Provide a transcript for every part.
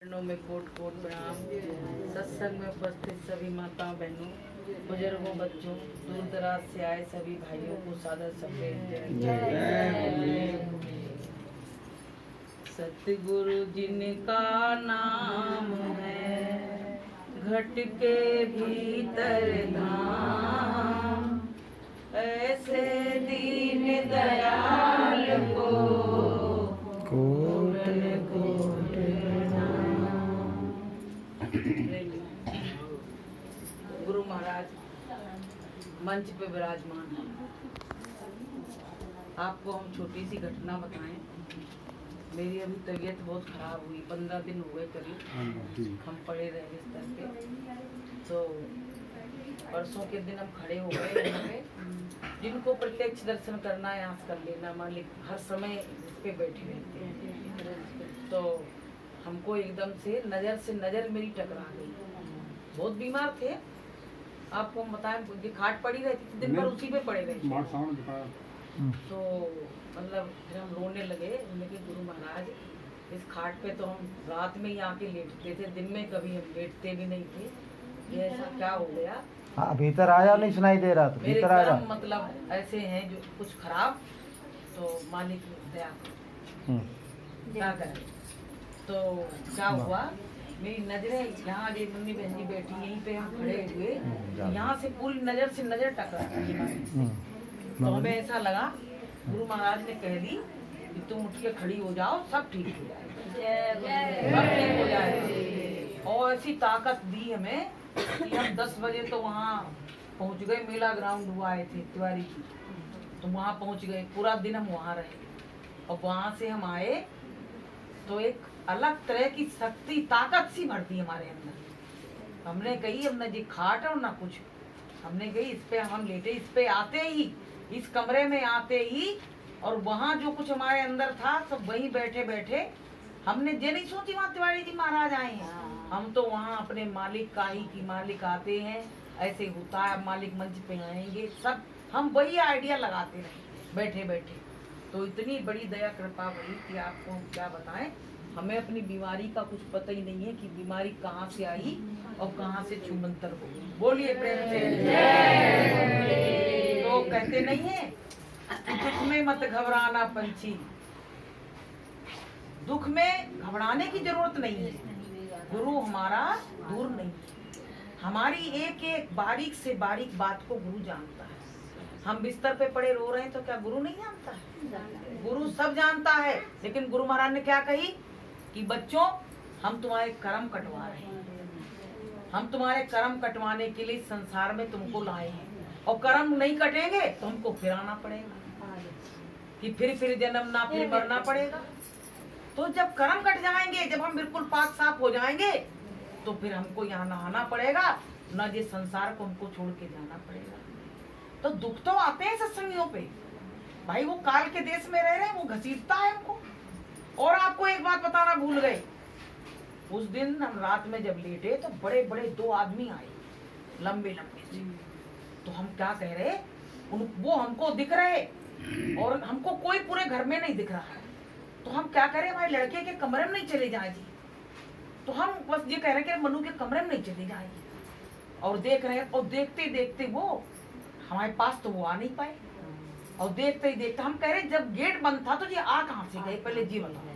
चरणों में coat coat प्रणाम। सत्संग में उपस्थित सभी माताओं बहनों, बुजुर्गों, बच्चों, दूर दराज से आए सभी भाइयों को सादर सफेद जय। सतगुरु जिनका नाम है, घट के भीतर धाम, ऐसे दीन दयाल को कोट कोट गुरु महाराज मंच पे विराजमान हैं। आपको हम छोटी सी घटना बताएं। मेरी अभी तबीयत बहुत खराब हुई, 15 दिन हुए करीब हम पड़े रहे बिस्तर पे। तो परसों के दिन हम खड़े हो गए यहाँ पे। जिनको प्रत्यक्ष दर्शन करना है आस कर लेना, मालिक हर समय इस पे बैठे रहते हैं। तो हमको एकदम से नजर मेरी टकरा गई। बहुत बीमार थे, आपको बताएं, खाट पड़ी रहती थी, दिन भर उसी पे पड़े रहे। तो मतलब फिर हम रोने लगे। लेकिन गुरु महाराज, इस खाट पे तो हम रात में ही आके लेटते थे, दिन में कभी हम लेटते भी नहीं थे। ये ऐसा क्या हो गया? हाँ, भीतर आया, नहीं सुनाई दे रहा था। भीतर आया, मतलब ऐसे हैं जो कुछ खराब। तो मालिक दया क्या करें। तो क्या हुआ, मेरी नजरें यहाँ जो मम्मी बहन जी बैठी यहीं पे हम खड़े हुए, यहाँ से पूरी नजर से नजर टकरा। तो हमें ऐसा लगा गुरु महाराज ने कह दी कि तुम उठ के खड़ी हो जाओ, सब ठीक हो जाए, सब ठीक हो जाए। और ऐसी ताकत दी हमें कि हम 10 बजे तो वहाँ पहुँच गए। मेला ग्राउंड हुआ आए थे तिवारी की, तो वहाँ पहुँच गए। पूरा दिन हम वहाँ रहे और वहाँ से हम आए तो एक अलग तरह की शक्ति, ताकत सी बढ़ती हमारे अंदर। हमने कही अब न जी खाट और ना कुछ, हमने कही इस पे हम लेटे, इस पे आते ही, इस कमरे में आते ही, और वहाँ जो कुछ हमारे अंदर था सब वहीं बैठे बैठे हमने ये नहीं सोची वहाँ तिवारी जी महाराज आए हैं। हम तो वहाँ अपने मालिक का ही कि मालिक आते हैं, ऐसे होता है, मालिक मंच पे आएंगे, सब हम वही आइडिया लगाते रहे बैठे बैठे। तो इतनी बड़ी दया कृपा हुई कि आपको हम क्या बताएं। हमें अपनी बीमारी का कुछ पता ही नहीं है कि बीमारी कहाँ से आई और कहाँ से छूमंतर हो गई। बोलिए प्रेम से। तो कहते नहीं है, दुख में मत घबराना पंछी, दुख में घबराने की जरूरत नहीं है। गुरु हमारा दूर नहीं है, हमारी एक एक बारीक से बारीक बात को गुरु जानता है। हम बिस्तर पे पड़े रो रहे हैं तो क्या गुरु नहीं जानता है? गुरु सब जानता है। लेकिन गुरु महाराज ने क्या कही कि बच्चों, हम तुम्हारे कर्म कटवा रहे हैं, हम तुम्हारे कर्म कटवाने के लिए संसार में तुमको लाए हैं, और कर्म नहीं कटेंगे तो हमको फिर आना पड़ेगा, कि फिर जन्मना, फिर मरना पड़ेगा। तो जब कर्म कट जाएंगे, जब हम बिल्कुल पाक साफ हो जाएंगे, तो फिर हमको यहाँ नहाना पड़ेगा, न ये संसार को हमको छोड़ के जाना पड़ेगा। तो दुख तो आते हैं सत्संगियों पे भाई, वो काल के देश में रह रहे हैं, वो घसीटता है हमको। और आपको एक बात बताना भूल गए, उस दिन हम रात में जब लेटे तो बड़े बड़े 2 आदमी आए, लंबे लंबे से। तो हम क्या कह रहे, वो हमको दिख रहे और हमको कोई पूरे घर में नहीं दिख रहा है। तो हम क्या करें, भाई लड़के के कमरे में नहीं चले जाए जी। तो हम बस ये कह रहे कि मनु के कमरे में नहीं चले जाए, और देख रहे हैं। और देखते देखते वो हमारे पास तो वो आ नहीं पाए, और देखते ही देखते हम कह रहे जब गेट बंद था तो ये आ कहाँ से गए, पहले जी बताओ।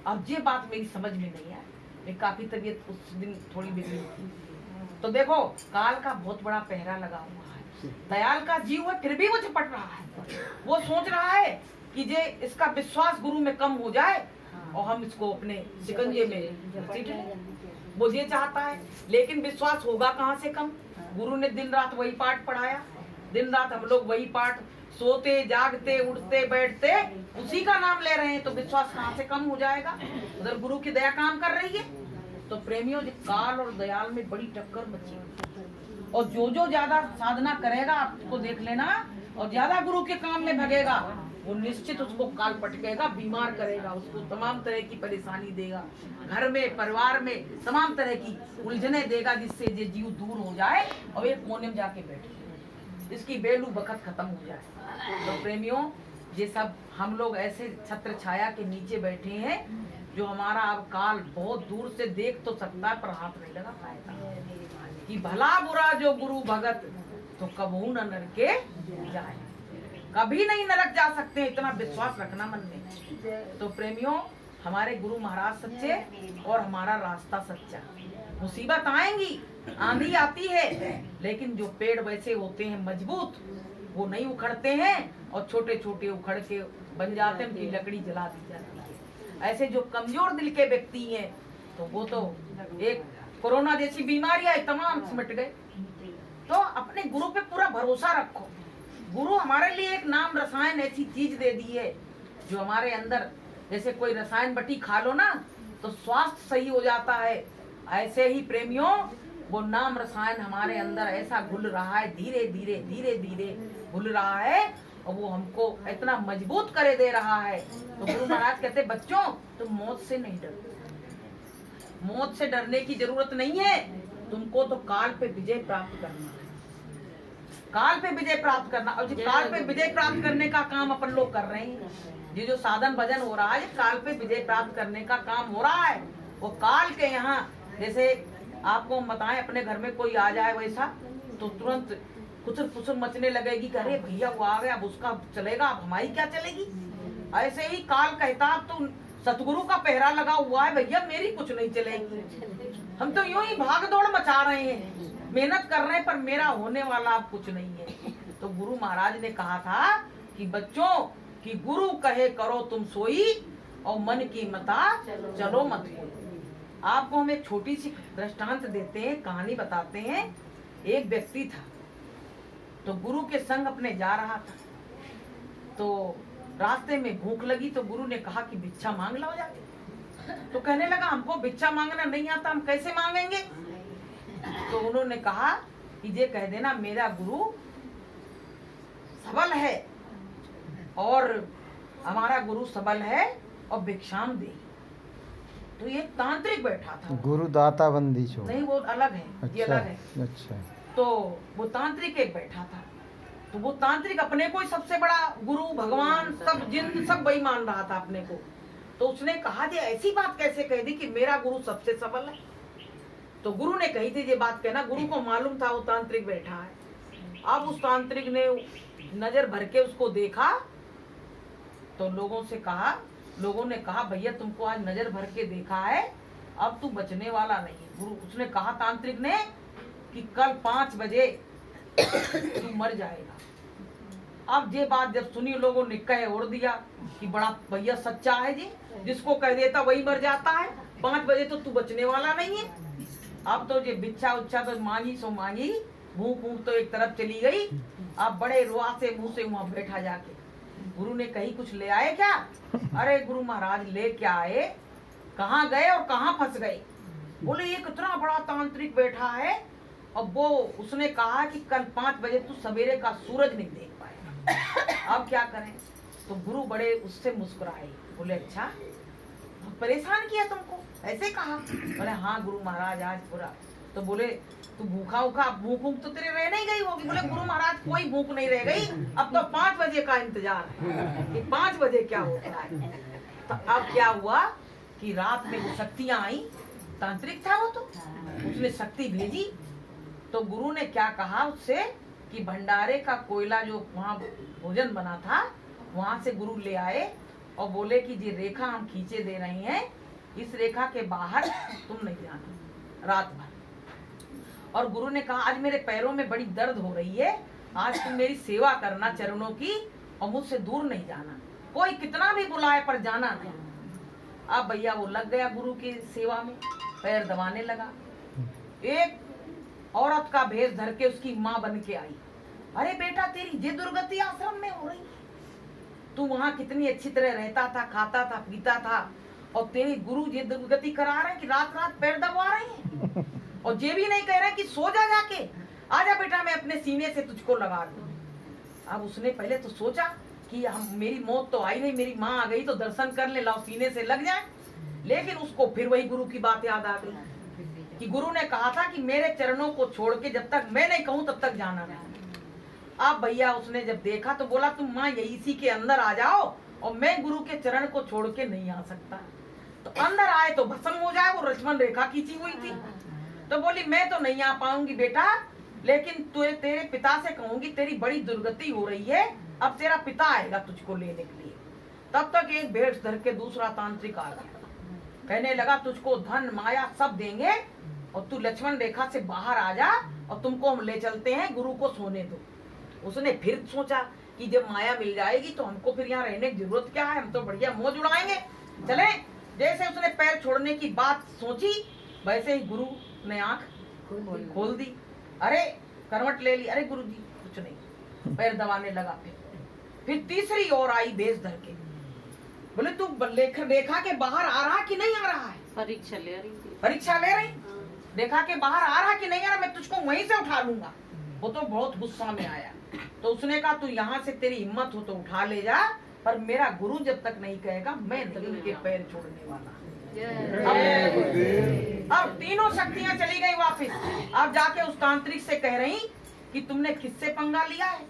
अब ये बात मेरी समझ में नहीं आई, मेरी काफी तबीयत उस दिन थोड़ी बिगड़ी थी। तो देखो, काल का बहुत बड़ा पहरा लगा हुआ है, दयाल का जीव है फिर भी वो झपट रहा है। वो सोच रहा है कि ये इसका विश्वास गुरु में कम हो जाए और हम इसको अपने शिकंजे में सीट लें, वो ये चाहता है। लेकिन विश्वास होगा कहाँ से कम? गुरु ने दिन रात वही पाठ पढ़ाया, दिन रात हम लोग वही पाठ, सोते जागते उठते बैठते उसी का नाम ले रहे हैं, तो विश्वास कहाँ से कम हो जाएगा? उधर गुरु की दया काम कर रही है। तो प्रेमियों, काल और दयाल में बड़ी टक्कर मची, और जो ज्यादा साधना करेगा, आपको देख लेना, और ज्यादा गुरु के काम में भगेगा, वो निश्चित उसको काल पटकेगा, बीमार करेगा, उसको तमाम तरह की परेशानी देगा, घर में परिवार में तमाम तरह की उलझने देगा, जिससे ये जीव दूर हो जाए और एक कोने में जाके बैठे, इसकी बेलू बखत खत्म हो जाए। तो प्रेमियों, ये सब हम लोग ऐसे छत्र छाया के नीचे बैठे हैं जो हमारा अब काल बहुत दूर से देख तो सकता है पर हाथ नहीं लगा पाएगा कि भला बुरा जो गुरु भगत तो कबहू न नरके जाए, कभी नहीं नरक जा सकते, इतना विश्वास रखना मन में। तो प्रेमियों, हमारे गुरु महाराज सच्चे और हमारा रास्ता सच्चा। मुसीबत आएंगी, आंधी आती है, लेकिन जो पेड़ वैसे होते हैं मजबूत वो नहीं उखड़ते हैं और छोटे छोटे उखड़ के बन जाते हैं, उनकी लकड़ी जला दी जाती है। ऐसे जो कमजोर दिल के व्यक्ति हैं तो वो तो एक कोरोना जैसी बीमारी आई, तमाम सिमट गए। तो अपने गुरु पे पूरा भरोसा रखो। गुरु हमारे लिए एक नाम रसायन ऐसी चीज दे दी है जो हमारे अंदर, जैसे कोई रसायन बटी खा लो ना तो स्वास्थ्य सही हो जाता है, ऐसे ही प्रेमियों वो नाम रसायन हमारे अंदर ऐसा घुल रहा है, धीरे धीरे धीरे धीरे घुल रहा है और वो हमको इतना मजबूत करे दे रहा है। तो गुरु महाराज कहते बच्चों तुम मौत से नहीं डरो, मौत से डरने की जरूरत नहीं है, तुमको तो काल पे विजय प्राप्त करना है, काल पे विजय प्राप्त करना। और जो काल पे विजय प्राप्त करने का काम अपन लोग कर रहे हैं, ये जो साधन भजन हो रहा है काल पे विजय प्राप्त करने का काम हो रहा है। वो काल के यहाँ जैसे आपको हम बताएं, अपने घर में कोई आ जाए वैसा तो तुरंत कुचर पुचर मचने लगेगी कि अरे भैया वो आ गया, अब उसका चलेगा, अब हमारी क्या चलेगी। ऐसे ही काल कहता अब तो सतगुरु का पहरा लगा हुआ है, भैया मेरी कुछ नहीं चलेगी, हम तो यूं ही भाग दौड़ मचा रहे हैं, मेहनत कर रहे हैं पर मेरा होने वाला अब कुछ नहीं है। तो गुरु महाराज ने कहा था कि बच्चों कि गुरु कहे करो तुम सोई और मन की मता चलो मत कोई। आपको हम एक छोटी सी दृष्टांत देते हैं, कहानी बताते हैं। एक व्यक्ति था तो गुरु के संग अपने जा रहा था, तो रास्ते में भूख लगी तो गुरु ने कहा कि भिक्षा मांग लो जाके। तो कहने लगा हमको भिक्षा मांगना नहीं आता, हम कैसे मांगेंगे। तो उन्होंने कहा कि ये कह देना मेरा गुरु सबल है और हमारा गुरु सबल है और भिक्षाम दे। तो ये तांत्रिक बैठा था, गुरु दाता बंदी छो नहीं वो अलग है, अच्छा, ये अलग है। अच्छा। तो वो तांत्रिक एक बैठा था, तो वो तांत्रिक अपने को ही सबसे बड़ा गुरु भगवान सब जिन सब वही मान रहा था अपने को। तो उसने कहा जे ऐसी बात कैसे कह दी कि मेरा गुरु सबसे सबल है। तो गुरु ने कही थी ये बात कहना, गुरु को मालूम था वो तांत्रिक बैठा है। अब उस तांत्रिक ने नजर भर के उसको देखा तो लोगों ने कहा भैया तुमको आज नजर भर के देखा है, अब तू बचने वाला नहीं है। गुरु उसने कहा तांत्रिक ने कि कल 5 बजे तू मर जाएगा। अब ये बात जब सुनी लोगों ने कह उड़ दिया कि बड़ा भैया सच्चा है जी, जिसको कह देता वही मर जाता है, 5 बजे तो तू बचने वाला नहीं है। अब तो ये बिच्छा उच्छा तो मांगी सो मांगी, भूख तो एक तरफ चली गई। अब बड़े रुआ से मुंह से वहां बैठा जाके गुरु ने कही कुछ ले आए क्या। अरे गुरु महाराज ले क्या आए, कहाँ गए और कहाँ फंस गए। बोले ये कितना बड़ा तांत्रिक बैठा है और वो उसने कहा कि कल 5 बजे तू सवेरे का सूरज नहीं देख पाएगा, अब क्या करें। तो गुरु बड़े उससे मुस्कुराए, बोले अच्छा परेशान किया तुमको, ऐसे कहा। बोले हाँ गुरु महाराज आज पूरा। तो बोले तू भूखा उखा, भूख तो तेरे रह नहीं गई होगी। बोले गुरु महाराज कोई भूख नहीं रह गई, अब तो 5 बजे का इंतजार है कि 5 बजे क्या होता है। तो अब क्या हुआ कि रात में वो शक्तियां आई, तांत्रिक था वो, तो उसने शक्ति भेजी। तो गुरु ने क्या कहा उससे कि भंडारे का कोयला जो वहाँ भोजन बना था वहां से गुरु ले आए और बोले कि ये रेखा हम खींचे दे रहे हैं, इस रेखा के बाहर तुम नहीं जाना रात भर। और गुरु ने कहा आज मेरे पैरों में बड़ी दर्द हो रही है, आज तुम मेरी सेवा करना चरणों की और मुझसे दूर नहीं जाना, कोई कितना भी बुलाए पर जाना नहीं। अब भैया वो लग गया गुरु की सेवा में, पैर दबाने लगा। एक औरत का भेष धर के उसकी माँ बन के आई, अरे बेटा तेरी ये दुर्गति आश्रम में हो रही है, तू वहाँ कितनी अच्छी तरह रहता था, खाता था, पीता था, और तेरी गुरु ये दुर्गति करा रहे हैं कि रात रात पैर दबा रहे हैं और ये भी नहीं कह रहे कि सो जा जाके, आजा बेटा मैं अपने सीने से तुझको लगा दूं। अब उसने पहले तो सोचा कि हम मेरी मौत तो आई नहीं, मेरी माँ आ गई तो दर्शन कर ले, लाओ सीने से लग जाए। लेकिन उसको फिर वही गुरु की बात याद आ गई कि गुरु ने कहा था कि मेरे चरणों को छोड़ के जब तक मैं नहीं कहूं तब तक जाना नहीं। अब भैया उसने जब देखा तो बोला तुम माँ यही इसी के अंदर आ जाओ, और मैं गुरु के चरण को छोड़ के नहीं आ सकता। तो अंदर आए तो भस्म हो जाए, वो लक्ष्मण रेखा खींची हुई थी। तो बोली मैं तो नहीं आ पाऊंगी बेटा, लेकिन तेरे पिता से कहूंगी तेरी बड़ी दुर्गति हो रही है, अब तेरा पिता आएगा तुझको लेने के लिए। तब तक एक भेष धर के दूसरा तांत्रिक आ गया, कहने लगा तुझको धन माया सब देंगे और तू लक्ष्मण रेखा से बाहर आ जा और तुमको हम ले चलते हैं, गुरु को सोने दो। उसने फिर सोचा कि जब माया मिल जाएगी तो हमको फिर यहाँ रहने की जरूरत क्या है, हम तो बढ़िया मौज उड़ाएंगे, चले। जैसे उसने पैर छोड़ने की बात सोची, वैसे ही गुरु ने आंख खोल दी। अरे करवट ले ली, अरे गुरु जी कुछ नहीं, पैर दबाने लगा। फिर तीसरी ओर आई भेष धर के, बोले तू रेखा के बाहर आ रहा कि नहीं आ रहा है? परीक्षा ले रही थी। परीक्षा ले रही, रेखा के बाहर आ रहा कि नहीं आ रहा, मैं तुझको वहीं से उठा लूंगा। वो तो बहुत गुस्सा में आया, तो उसने कहा तू यहाँ से तेरी हिम्मत हो तो उठा ले जा, पर मेरा गुरु जब तक नहीं कहेगा मैं नहीं उनके पैर छोड़ने वाला। अब तीनों शक्तियां चली गई वापस। अब जाके उस तांत्रिक से कह रही कि तुमने किससे पंगा लिया है?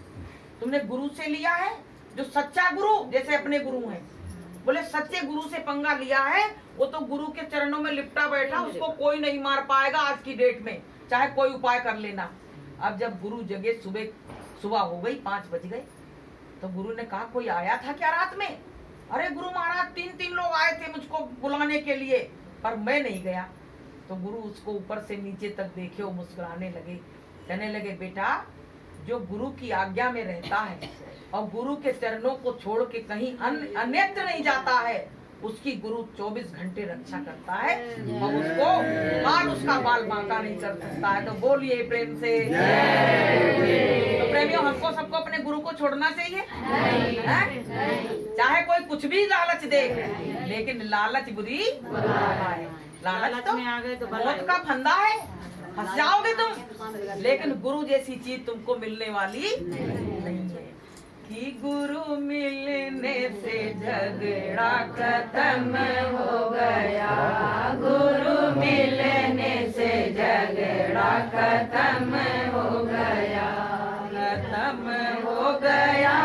तुमने गुरु से लिया है, जो सच्चा गुरु जैसे अपने गुरु हैं। बोले सच्चे गुरु से पंगा लिया है, वो तो गुरु के चरणों में लिपटा बैठा, उसको कोई नहीं मार पाएगा आज की डेट में, चाहे कोई उपाय कर लेना। अब जब गुरु जगे, सुबह हो गई, 5 बज गए, तो गुरु ने कहा कोई आया था क्या रात में? अरे गुरु महाराज 3 लोग आए थे मुझको बुलाने के लिए, पर मैं नहीं गया। तो गुरु उसको ऊपर से नीचे तक देखे, वो मुस्कुराने लगे, कहने लगे बेटा जो गुरु की आज्ञा में रहता है और गुरु के चरणों को छोड़ के कहीं अन्यत्र नहीं जाता है, उसकी गुरु 24 घंटे रक्षा करता है और उसको बाल उसका बाल बांका नहीं कर सकता है। तो बोलिए प्रेम से। तो प्रेमियों हमको सबको अपने गुरु को छोड़ना चाहिए, चाहे कोई कुछ भी लालच दे, लेकिन लालच बुरी है। लालच तो में आ गए तो मौत का फंदा है, फंस जाओगे तुम, लेकिन गुरु जैसी चीज तुमको मिलने वाली नहीं है। कि गुरु मिलने से झगड़ा खत्म हो गया, गुरु मिलने से झगड़ा खत्म हो गया, खत्म हो गया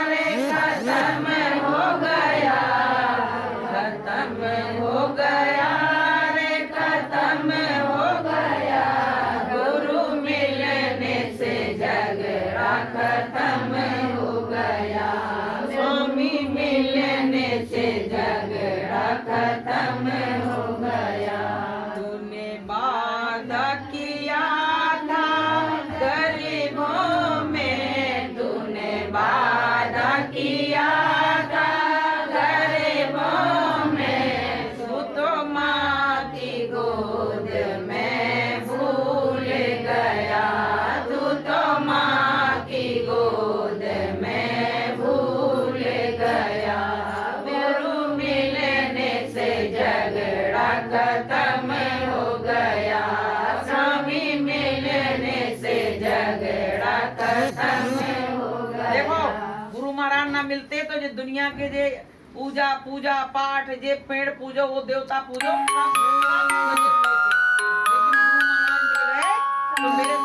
रे, खत्म हो गया, खत्म हो गया रे, खत्म हो गया, गुरु मिलने से झगड़ा खत्म हो गया, स्वामी मिलने से झगड़ा खत्म हो गया। तूने वादा किया था गरीबों में, तूने वादा किया था गरीबों में, तू तो माँ की गोद में भूल गया, तू तो माँ की गोद में भूल गया, गुरु मिलने से झगड़ा खत्म हो गया, स्वामी मिलने से झगड़ा खत्म हो गया। देखो गुरु महाराज ना मिलते तो जो दुनिया के जे पूजा पाठ जे पेड़ पूजो, वो देवता पूजो, लेकिन गुरु महाराज मिल गए तो मेरे